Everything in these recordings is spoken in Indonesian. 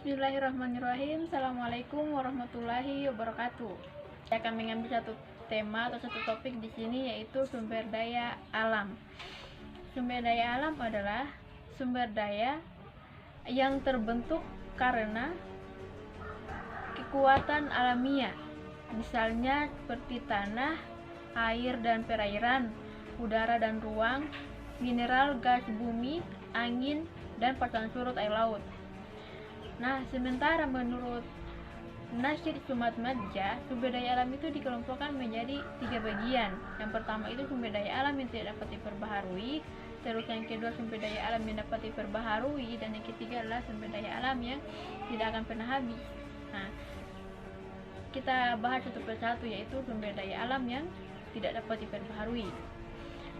Bismillahirrahmanirrahim. Assalamualaikum warahmatullahi wabarakatuh. Saya akan mengambil satu tema atau satu topik di sini, yaitu sumber daya alam. Sumber daya alam adalah sumber daya yang terbentuk karena kekuatan alamiah, misalnya seperti tanah, air dan perairan, udara dan ruang, mineral, gas bumi, angin, dan pasang surut air laut. Nah, sementara menurut Nasyid Sumat Madja, sumber daya alam itu dikelompokkan menjadi 3 bagian. Yang pertama itu sumber daya alam yang tidak dapat diperbaharui, terus yang kedua sumber daya alam yang dapat diperbaharui, dan yang ketiga adalah sumber daya alam yang tidak akan pernah habis. Nah, kita bahas satu persatu, yaitu sumber daya alam yang tidak dapat diperbaharui.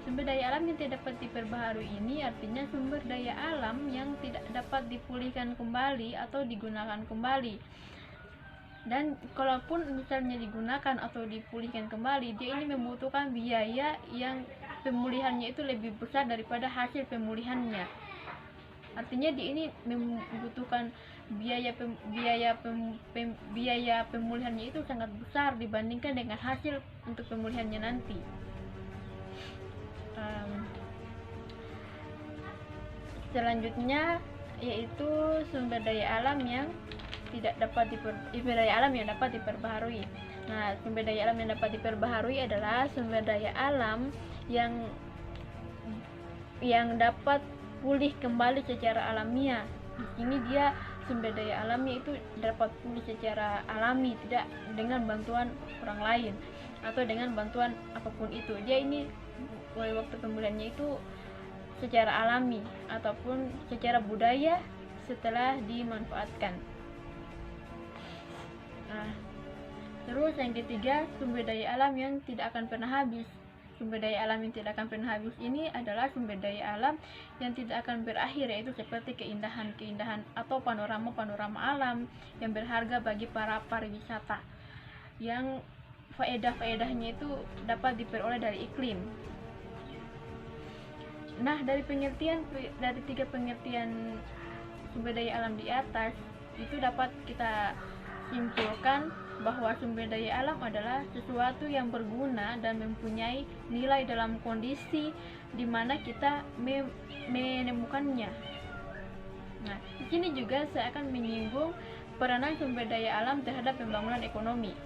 Sumber daya alam yang tidak dapat diperbaharui ini artinya sumber daya alam yang tidak dapat dipulihkan kembali atau digunakan kembali. Dan kalaupun misalnya digunakan atau dipulihkan kembali, dia ini membutuhkan biaya yang pemulihannya itu lebih besar daripada hasil pemulihannya. Artinya dia ini membutuhkan biaya pemulihannya itu sangat besar dibandingkan dengan hasil untuk pemulihannya nanti. Selanjutnya yaitu sumber daya alam yang tidak dapat diperbaharui. Nah, sumber daya alam yang dapat diperbaharui adalah sumber daya alam yang dapat pulih kembali secara alamiah. Ini dia sumber daya alamnya itu dapat pulih secara alami, tidak dengan bantuan orang lain atau dengan bantuan apapun itu. Dia ini waktu pemulihannya itu secara alami ataupun secara budaya setelah dimanfaatkan. Nah, terus yang ketiga, sumber daya alam yang tidak akan pernah habis. Sumber daya alam yang tidak akan pernah habis ini adalah sumber daya alam yang tidak akan berakhir, yaitu seperti keindahan-keindahan atau panorama-panorama alam yang berharga bagi para pariwisata, yang faedah-faedahnya itu dapat diperoleh dari iklim. Nah, dari tiga pengertian sumber daya alam di atas itu dapat kita simpulkan bahwa sumber daya alam adalah sesuatu yang berguna dan mempunyai nilai dalam kondisi di mana kita menemukannya. Nah, di sini juga saya akan menyinggung peranan sumber daya alam terhadap pembangunan ekonomi.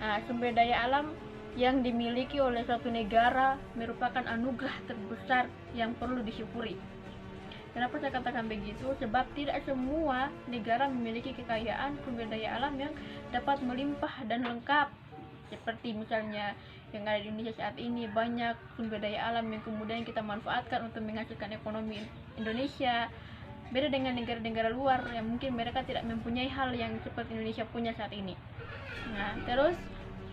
Nah, sumber daya alam yang dimiliki oleh suatu negara merupakan anugerah terbesar yang perlu disyukuri. Kenapa saya katakan begitu? Sebab tidak semua negara memiliki kekayaan sumber daya alam yang dapat melimpah dan lengkap. Seperti misalnya yang ada di Indonesia saat ini, banyak sumber daya alam yang kemudian kita manfaatkan untuk menghasilkan ekonomi Indonesia. Beda dengan negara-negara luar yang mungkin mereka tidak mempunyai hal yang seperti Indonesia punya saat ini. Nah, terus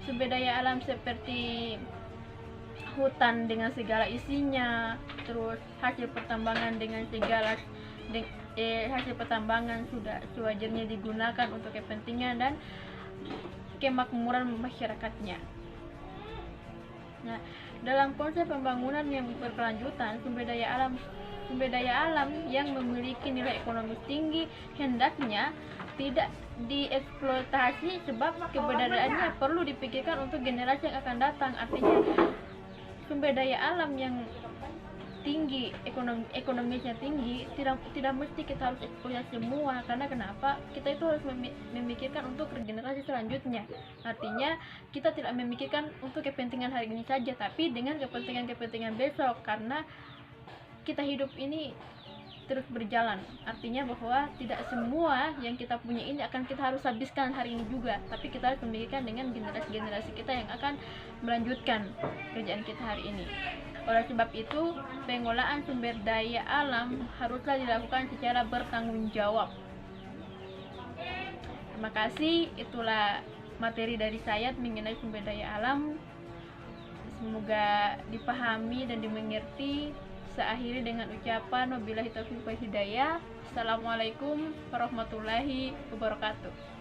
sumber daya alam seperti hutan dengan segala isinya, terus hasil pertambangan dengan segala hasil pertambangan sudah sewajarnya digunakan untuk kepentingan dan kemakmuran masyarakatnya. Nah, dalam konsep pembangunan yang berkelanjutan, sumber daya alam yang memiliki nilai ekonomis tinggi hendaknya tidak dieksploitasi, sebab keberadaannya perlu dipikirkan untuk generasi yang akan datang. Artinya sumber daya alam yang tinggi, ekonomisnya tinggi, tidak mesti kita harus eksploitasi semua. Karena kenapa? Kita itu harus memikirkan untuk generasi selanjutnya. Artinya kita tidak memikirkan untuk kepentingan hari ini saja, tapi dengan kepentingan besok, karena kita hidup ini terus berjalan. Artinya bahwa tidak semua yang kita punya ini akan kita harus habiskan hari ini juga, tapi kita harus memikirkan dengan generasi-generasi kita yang akan melanjutkan kerjaan kita hari ini. Oleh sebab itu, pengolahan sumber daya alam haruslah dilakukan secara bertanggung jawab. Terima kasih, itulah materi dari saya mengenai sumber daya alam. Semoga dipahami dan dimengerti. Saya akhiri dengan ucapan wabillahi taufiq wal hidayah. Assalamualaikum warahmatullahi wabarakatuh.